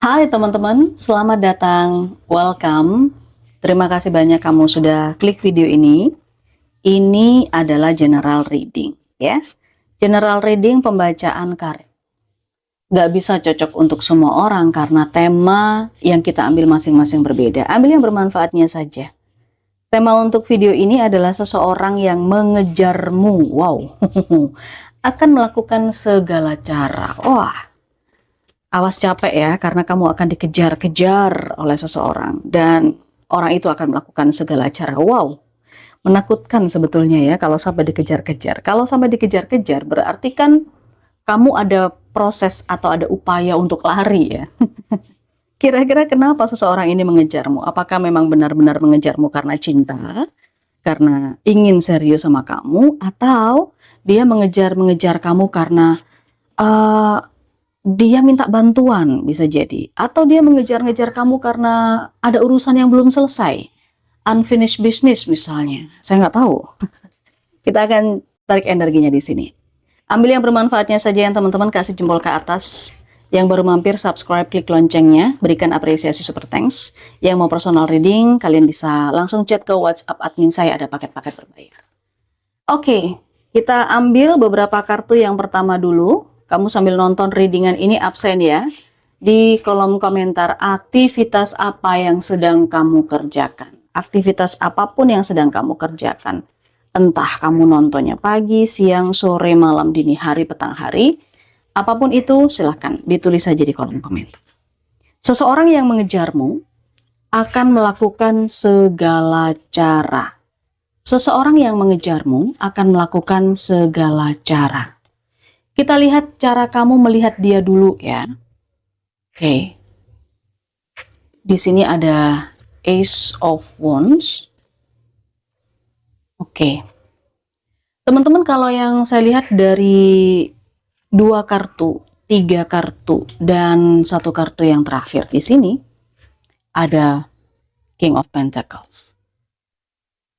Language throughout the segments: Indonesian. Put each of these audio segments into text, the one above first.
Hai teman-teman, selamat datang, welcome. Terima kasih banyak kamu sudah klik video ini. Ini adalah general reading, ya. General reading pembacaan karet. Gak bisa cocok untuk semua orang karena tema yang kita ambil masing-masing berbeda. Ambil yang bermanfaatnya saja. Tema untuk video ini adalah seseorang yang mengejarmu. Wow, akan melakukan segala cara. Wah. Awas capek ya, karena kamu akan dikejar-kejar oleh seseorang dan orang itu akan melakukan segala cara. Wow, menakutkan sebetulnya ya kalau sampai dikejar-kejar. Kalau sampai dikejar-kejar berarti kan kamu ada proses atau ada upaya untuk lari ya. Kira-kira kenapa seseorang ini mengejarmu? Apakah memang benar-benar mengejarmu karena cinta? Karena ingin serius sama kamu? Atau dia mengejar-mengejar kamu karena dia minta bantuan, bisa jadi. Atau dia mengejar-ngejar kamu karena ada urusan yang belum selesai. Unfinished business misalnya. Saya nggak tahu. Kita akan tarik energinya di sini. Ambil yang bermanfaatnya saja yang teman-teman, kasih jempol ke atas. Yang baru mampir, subscribe, klik loncengnya, berikan apresiasi super thanks. Yang mau personal reading, kalian bisa langsung chat ke WhatsApp admin saya, ada paket-paket berbayar. Oke, kita ambil beberapa kartu yang pertama dulu. Kamu sambil nonton readingan ini absen ya. Di kolom komentar aktivitas apa yang sedang kamu kerjakan. Aktivitas apapun yang sedang kamu kerjakan. Entah kamu nontonnya pagi, siang, sore, malam, dini hari, petang hari. Apapun itu silahkan ditulis saja di kolom komentar. Seseorang yang mengejarmu akan melakukan segala cara. Seseorang yang mengejarmu akan melakukan segala cara. Kita lihat cara kamu melihat dia dulu ya. Oke. Di sini ada Ace of Wands. Oke. Teman-teman, kalau yang saya lihat dari 2 kartu, 3 kartu, dan 1 kartu yang terakhir di sini ada King of Pentacles.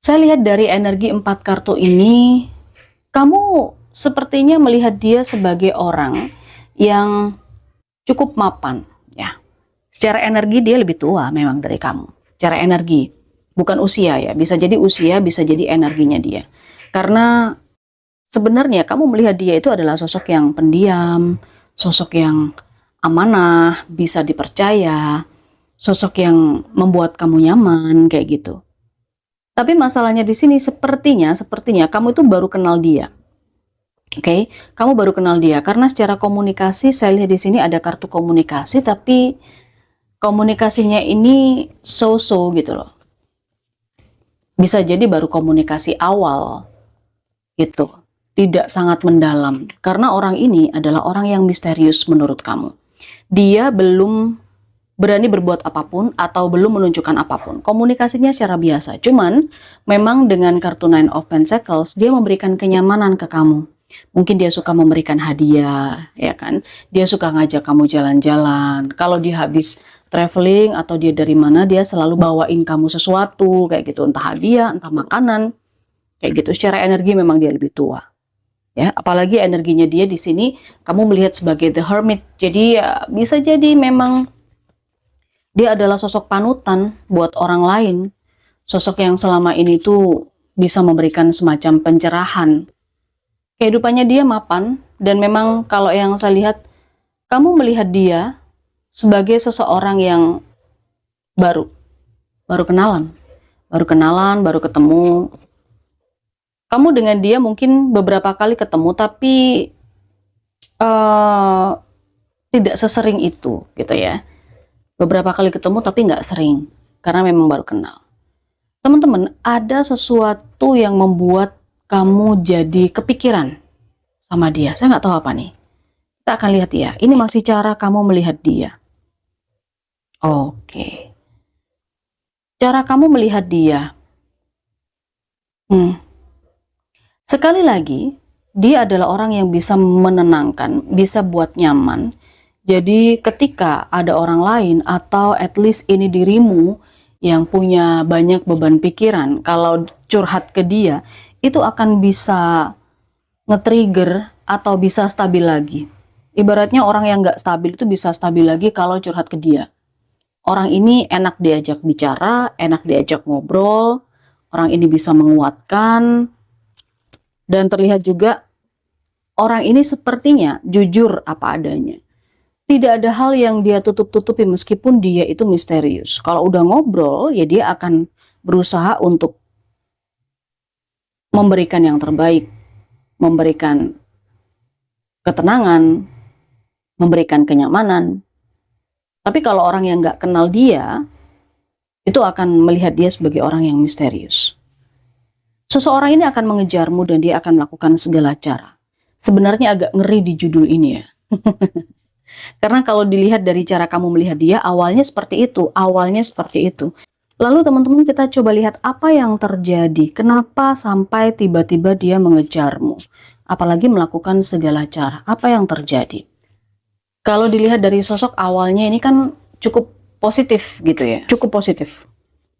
Saya lihat dari energi 4 kartu ini, kamu sepertinya melihat dia sebagai orang yang cukup mapan ya. Secara energi dia lebih tua memang dari kamu. Secara energi, bukan usia ya. Bisa jadi usia, bisa jadi energinya dia. Karena sebenarnya kamu melihat dia itu adalah sosok yang pendiam, sosok yang amanah, bisa dipercaya, sosok yang membuat kamu nyaman kayak gitu. Tapi masalahnya di sini sepertinya kamu itu baru kenal dia. Oke, kamu baru kenal dia karena secara komunikasi saya lihat di sini ada kartu komunikasi, tapi komunikasinya ini so-so gitu loh. Bisa jadi baru komunikasi awal gitu, tidak sangat mendalam karena orang ini adalah orang yang misterius menurut kamu. Dia belum berani berbuat apapun atau belum menunjukkan apapun. Komunikasinya secara biasa, cuman memang dengan kartu Nine of Pentacles dia memberikan kenyamanan ke kamu. Mungkin dia suka memberikan hadiah, ya kan? Dia suka ngajak kamu jalan-jalan. Kalau dia habis traveling atau dia dari mana, dia selalu bawain kamu sesuatu, kayak gitu. Entah hadiah, entah makanan, kayak gitu. Secara energi memang dia lebih tua. Ya, apalagi energinya dia di sini, kamu melihat sebagai the hermit. Jadi ya, bisa jadi memang dia adalah sosok panutan buat orang lain. Sosok yang selama ini tuh bisa memberikan semacam pencerahan. Kehidupannya dia mapan, dan memang kalau yang saya lihat, kamu melihat dia sebagai seseorang yang baru kenalan, baru ketemu. Kamu dengan dia mungkin beberapa kali ketemu, tapi tidak sesering itu, gitu ya. Beberapa kali ketemu, tapi nggak sering, karena memang baru kenal. Teman-teman, ada sesuatu yang membuat kamu jadi kepikiran sama dia. Saya nggak tahu apa nih. Kita akan lihat ya. Ini masih cara kamu melihat dia. Oke. Cara kamu melihat dia. Sekali lagi, dia adalah orang yang bisa menenangkan, bisa buat nyaman. Jadi ketika ada orang lain atau at least ini dirimu yang punya banyak beban pikiran, kalau curhat ke dia, itu akan bisa nge-trigger atau bisa stabil lagi. Ibaratnya orang yang nggak stabil itu bisa stabil lagi kalau curhat ke dia. Orang ini enak diajak bicara, enak diajak ngobrol, orang ini bisa menguatkan, dan terlihat juga orang ini sepertinya jujur apa adanya. Tidak ada hal yang dia tutup-tutupi meskipun dia itu misterius. Kalau udah ngobrol, ya dia akan berusaha untuk memberikan yang terbaik, memberikan ketenangan, memberikan kenyamanan. Tapi kalau orang yang nggak kenal dia, itu akan melihat dia sebagai orang yang misterius. Seseorang ini akan mengejarmu dan dia akan melakukan segala cara. Sebenarnya agak ngeri di judul ini ya. Karena kalau dilihat dari cara kamu melihat dia, awalnya seperti itu, awalnya seperti itu. Lalu teman-teman kita coba lihat apa yang terjadi, kenapa sampai tiba-tiba dia mengejarmu. Apalagi melakukan segala cara, apa yang terjadi. Kalau dilihat dari sosok awalnya ini kan cukup positif gitu ya, cukup positif.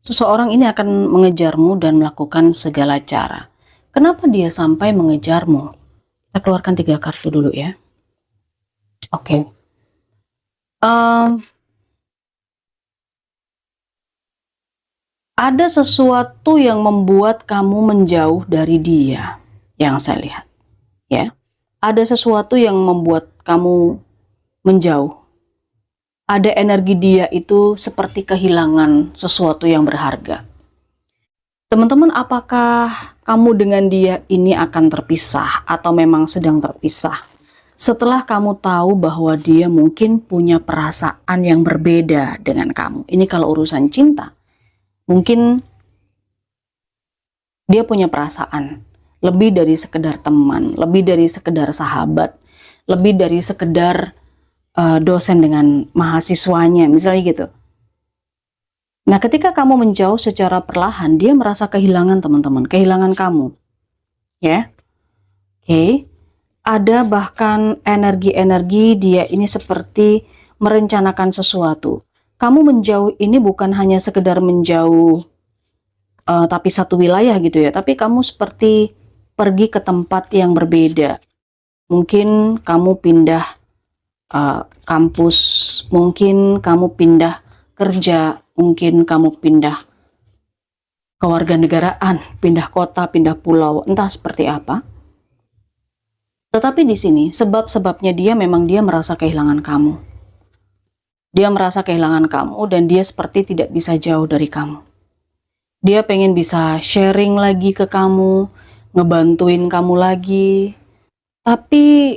Seseorang ini akan mengejarmu dan melakukan segala cara. Kenapa dia sampai mengejarmu? Kita keluarkan 3 kartu dulu ya. Oke. Ada sesuatu yang membuat kamu menjauh dari dia, yang saya lihat. Ya, ada sesuatu yang membuat kamu menjauh. Ada energi dia itu seperti kehilangan sesuatu yang berharga. Teman-teman, apakah kamu dengan dia ini akan terpisah atau memang sedang terpisah? Setelah kamu tahu bahwa dia mungkin punya perasaan yang berbeda dengan kamu. Ini kalau urusan cinta. Mungkin dia punya perasaan lebih dari sekedar teman, lebih dari sekedar sahabat, lebih dari sekedar dosen dengan mahasiswanya, misalnya gitu. Nah, ketika kamu menjauh secara perlahan, dia merasa kehilangan teman-teman, kehilangan kamu. Ya, oke. Ada bahkan energi-energi dia ini seperti merencanakan sesuatu. Kamu menjauh ini bukan hanya sekedar menjauh tapi satu wilayah gitu ya, tapi kamu seperti pergi ke tempat yang berbeda. Mungkin kamu pindah kampus, mungkin kamu pindah kerja, mungkin kamu pindah kewarganegaraan, pindah kota, pindah pulau, entah seperti apa. Tetapi di sini sebab-sebabnya dia memang dia merasa kehilangan kamu. Dia merasa kehilangan kamu dan dia seperti tidak bisa jauh dari kamu. Dia pengen bisa sharing lagi ke kamu, ngebantuin kamu lagi. Tapi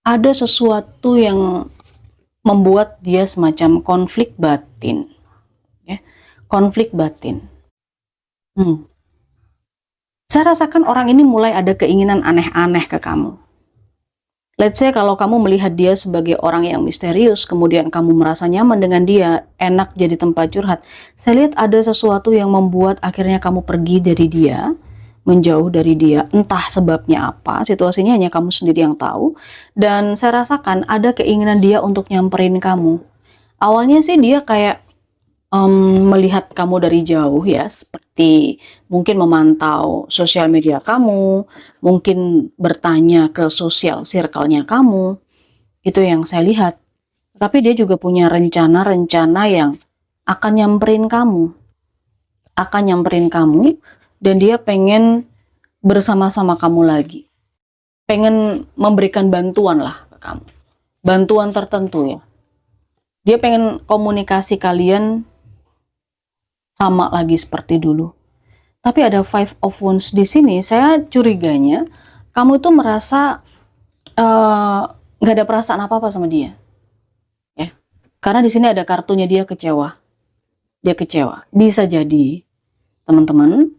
ada sesuatu yang membuat dia semacam konflik batin. Ya, konflik batin. Saya rasakan orang ini mulai ada keinginan aneh-aneh ke kamu. Let's say kalau kamu melihat dia sebagai orang yang misterius, kemudian kamu merasa nyaman dengan dia, enak jadi tempat curhat. Saya lihat ada sesuatu yang membuat akhirnya kamu pergi dari dia, menjauh dari dia. Entah sebabnya apa, situasinya hanya kamu sendiri yang tahu. Dan saya rasakan ada keinginan dia untuk nyamperin kamu. Awalnya sih dia kayak melihat kamu dari jauh ya, seperti mungkin memantau sosial media kamu, mungkin bertanya ke sosial circle-nya kamu, itu yang saya lihat. Tapi dia juga punya rencana-rencana yang akan nyamperin kamu, dan dia pengen bersama-sama kamu lagi, pengen memberikan bantuan lah ke kamu, bantuan tertentu ya. Dia pengen komunikasi kalian sama lagi seperti dulu. Tapi ada Five of Wands di sini, saya curiganya kamu itu merasa nggak ada perasaan apa-apa sama dia, ya. Karena di sini ada kartunya dia kecewa. Dia kecewa. Bisa jadi, teman-teman,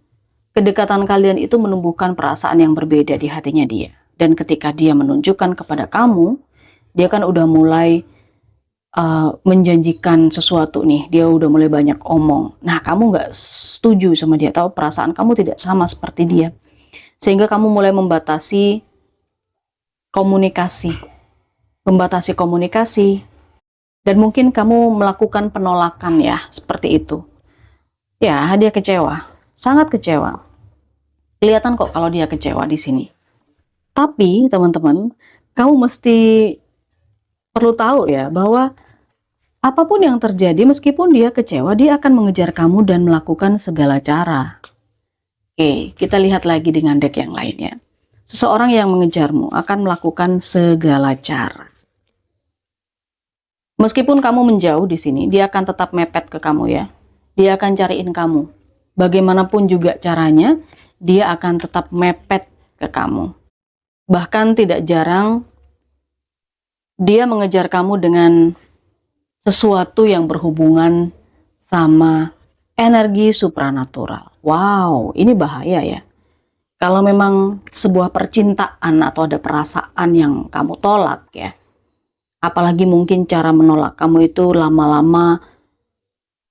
kedekatan kalian itu menumbuhkan perasaan yang berbeda di hatinya dia. Dan ketika dia menunjukkan kepada kamu, dia kan udah mulai menjanjikan sesuatu nih, dia udah mulai banyak omong. Nah, kamu nggak setuju sama dia, tahu perasaan kamu tidak sama seperti dia, sehingga kamu mulai membatasi komunikasi, dan mungkin kamu melakukan penolakan ya, seperti itu. Ya, dia kecewa, sangat kecewa. Kelihatan kok kalau dia kecewa di sini. Tapi teman-teman, kamu mesti perlu tahu ya bahwa apapun yang terjadi, meskipun dia kecewa, dia akan mengejar kamu dan melakukan segala cara. Oke, kita lihat lagi dengan deck yang lainnya. Seseorang yang mengejarmu akan melakukan segala cara. Meskipun kamu menjauh di sini, dia akan tetap mepet ke kamu ya. Dia akan cariin kamu. Bagaimanapun juga caranya, dia akan tetap mepet ke kamu. Bahkan tidak jarang dia mengejar kamu dengan sesuatu yang berhubungan sama energi supranatural. Wow, ini bahaya ya. Kalau memang sebuah percintaan atau ada perasaan yang kamu tolak ya, apalagi mungkin cara menolak kamu itu lama-lama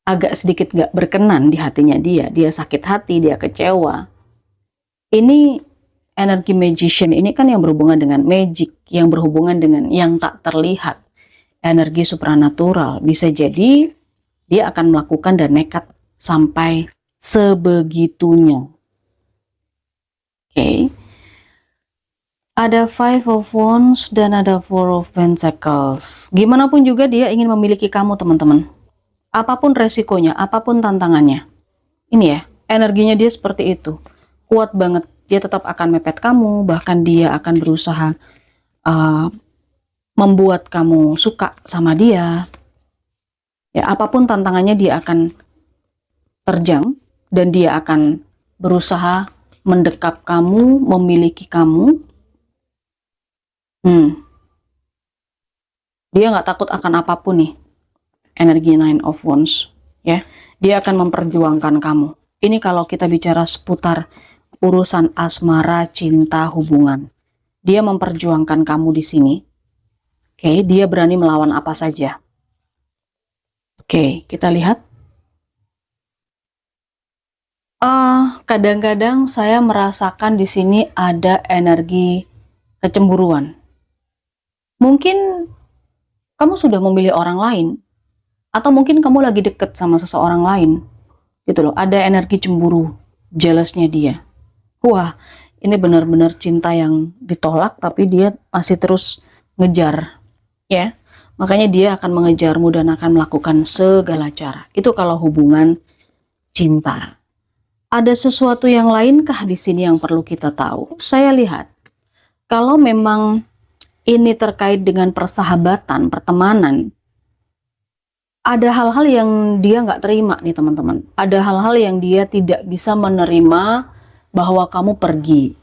agak sedikit gak berkenan di hatinya dia sakit hati, dia kecewa. Ini energi magician ini kan yang berhubungan dengan magic, yang berhubungan dengan yang tak terlihat. Energi supranatural, bisa jadi dia akan melakukan dan nekat sampai sebegitunya. Oke. Ada Five of Wands dan ada Four of Pentacles. Gimana pun juga dia ingin memiliki kamu, teman-teman. Apapun resikonya, apapun tantangannya. Ini ya, energinya dia seperti itu. Kuat banget. Dia tetap akan mepet kamu, bahkan dia akan berusaha membuat kamu suka sama dia. Ya, apapun tantangannya dia akan terjang dan dia akan berusaha mendekap kamu, memiliki kamu. Dia nggak takut akan apapun nih. Energi Nine of Wands, ya. Dia akan memperjuangkan kamu. Ini kalau kita bicara seputar urusan asmara, cinta, hubungan. Dia memperjuangkan kamu di sini. Oke, dia berani melawan apa saja. Oke, kita lihat. Kadang-kadang saya merasakan di sini ada energi kecemburuan. Mungkin kamu sudah memilih orang lain, atau mungkin kamu lagi deket sama seseorang lain, gitu loh. Ada energi cemburu, jealousnya dia. Wah, ini benar-benar cinta yang ditolak, tapi dia masih terus ngejar, ya. Makanya dia akan mengejarmu dan akan melakukan segala cara. Itu kalau hubungan cinta. Ada sesuatu yang lainkah di sini yang perlu kita tahu? Saya lihat, kalau memang ini terkait dengan persahabatan, pertemanan, ada hal-hal yang dia nggak terima nih teman-teman. Ada hal-hal yang dia tidak bisa menerima bahwa kamu pergi.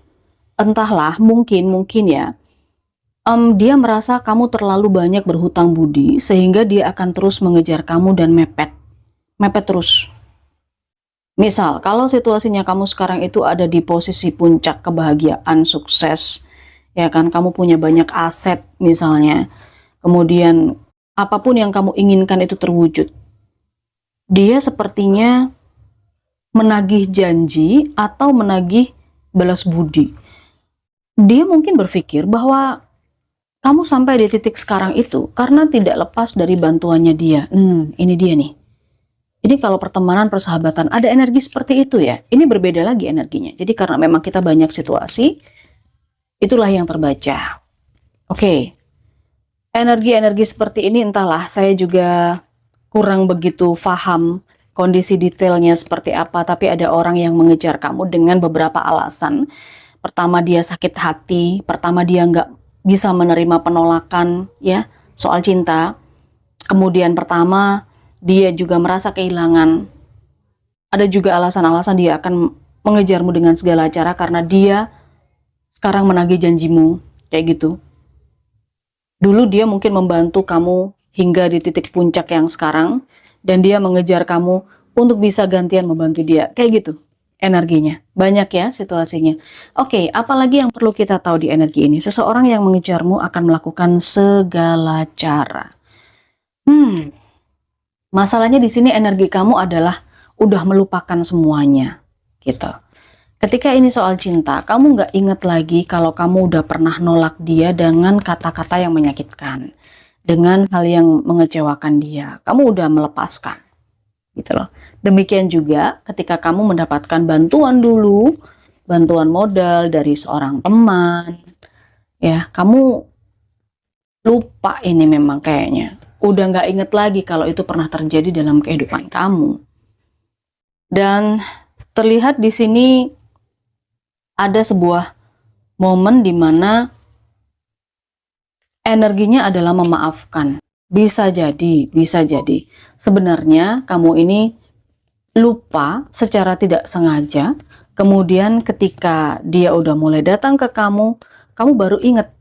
Entahlah, mungkin ya, dia merasa kamu terlalu banyak berhutang budi, sehingga dia akan terus mengejar kamu dan mepet terus. Misal, kalau situasinya kamu sekarang itu ada di posisi puncak kebahagiaan, sukses, ya kan, kamu punya banyak aset misalnya, kemudian apapun yang kamu inginkan itu terwujud. Dia sepertinya menagih janji atau menagih balas budi. Dia mungkin berpikir bahwa kamu sampai di titik sekarang itu karena tidak lepas dari bantuannya dia. Ini dia nih. Ini kalau pertemanan, persahabatan, ada energi seperti itu ya. Ini berbeda lagi energinya. Jadi karena memang kita banyak situasi, itulah yang terbaca. Oke. Energi-energi seperti ini entahlah, saya juga kurang begitu paham kondisi detailnya seperti apa, tapi ada orang yang mengejar kamu dengan beberapa alasan. Pertama, dia sakit hati. Pertama, dia nggak bisa menerima penolakan ya soal cinta. Kemudian pertama, dia juga merasa kehilangan. Ada juga alasan-alasan dia akan mengejarmu dengan segala cara karena dia sekarang menagih janjimu, kayak gitu. Dulu dia mungkin membantu kamu hingga di titik puncak yang sekarang, dan dia mengejar kamu untuk bisa gantian membantu dia, kayak gitu energinya. Banyak ya situasinya. Oke, apalagi yang perlu kita tahu di energi ini? Seseorang yang mengejarmu akan melakukan segala cara. Masalahnya di sini energi kamu adalah udah melupakan semuanya, gitu. Ketika ini soal cinta, kamu nggak inget lagi kalau kamu udah pernah nolak dia dengan kata-kata yang menyakitkan, dengan hal yang mengecewakan dia. Kamu udah melepaskan, gitu loh. Demikian juga ketika kamu mendapatkan bantuan dulu, bantuan modal dari seorang teman, ya, kamu lupa ini memang kayaknya. Udah nggak inget lagi kalau itu pernah terjadi dalam kehidupan kamu. Dan terlihat di sini ada sebuah momen di mana energinya adalah memaafkan. Bisa jadi. Sebenarnya kamu ini lupa secara tidak sengaja, kemudian ketika dia udah mulai datang ke kamu baru ingat.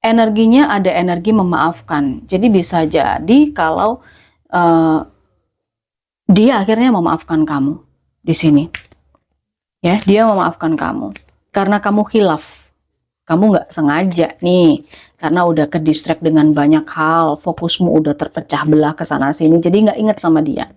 Energinya ada energi memaafkan. Jadi bisa jadi kalau dia akhirnya memaafkan kamu di sini. Ya, dia memaafkan kamu karena kamu khilaf. Kamu nggak sengaja nih, karena udah ke distract dengan banyak hal, fokusmu udah terpecah belah ke sana sini, jadi nggak inget sama dia.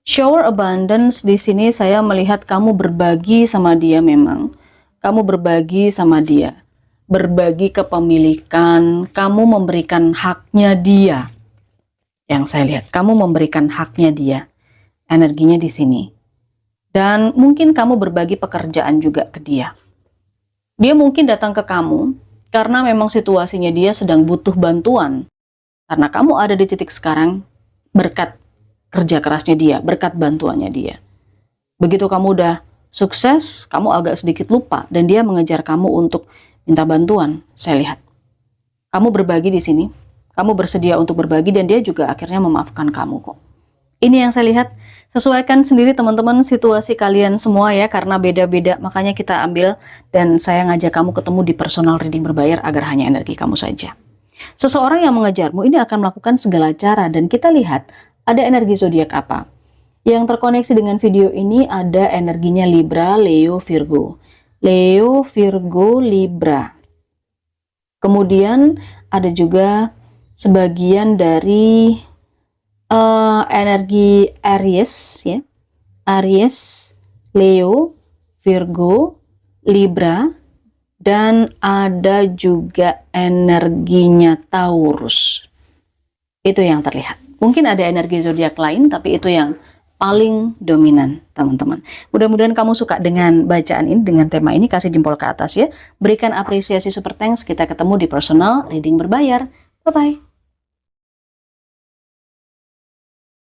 Shower abundance di sini saya melihat kamu berbagi sama dia memang. Kamu berbagi sama dia. Berbagi kepemilikan, kamu memberikan haknya dia. Yang saya lihat, kamu memberikan haknya dia. Energinya di sini. Dan mungkin kamu berbagi pekerjaan juga ke dia. Dia mungkin datang ke kamu karena memang situasinya dia sedang butuh bantuan. Karena kamu ada di titik sekarang berkat kerja kerasnya dia, berkat bantuannya dia. Begitu kamu udah sukses, kamu agak sedikit lupa dan dia mengejar kamu untuk minta bantuan, saya lihat. Kamu berbagi di sini, kamu bersedia untuk berbagi dan dia juga akhirnya memaafkan kamu kok. Ini yang saya lihat. Sesuaikan sendiri teman-teman situasi kalian semua ya, karena beda-beda, makanya kita ambil dan saya ngajak kamu ketemu di personal reading berbayar agar hanya energi kamu saja. Seseorang yang mengejarmu ini akan melakukan segala cara dan kita lihat ada energi zodiak apa. Yang terkoneksi dengan video ini ada energinya Libra, Leo, Virgo. Leo, Virgo, Libra. Kemudian ada juga sebagian dari energi Aries ya, Aries, Leo, Virgo, Libra, dan ada juga energinya Taurus. Itu yang terlihat. Mungkin ada energi zodiak lain, tapi itu yang paling dominan, teman-teman. Mudah-mudahan kamu suka dengan bacaan ini, dengan tema ini. Kasih jempol ke atas ya. Berikan apresiasi super thanks. Kita ketemu di personal reading berbayar. Bye-bye.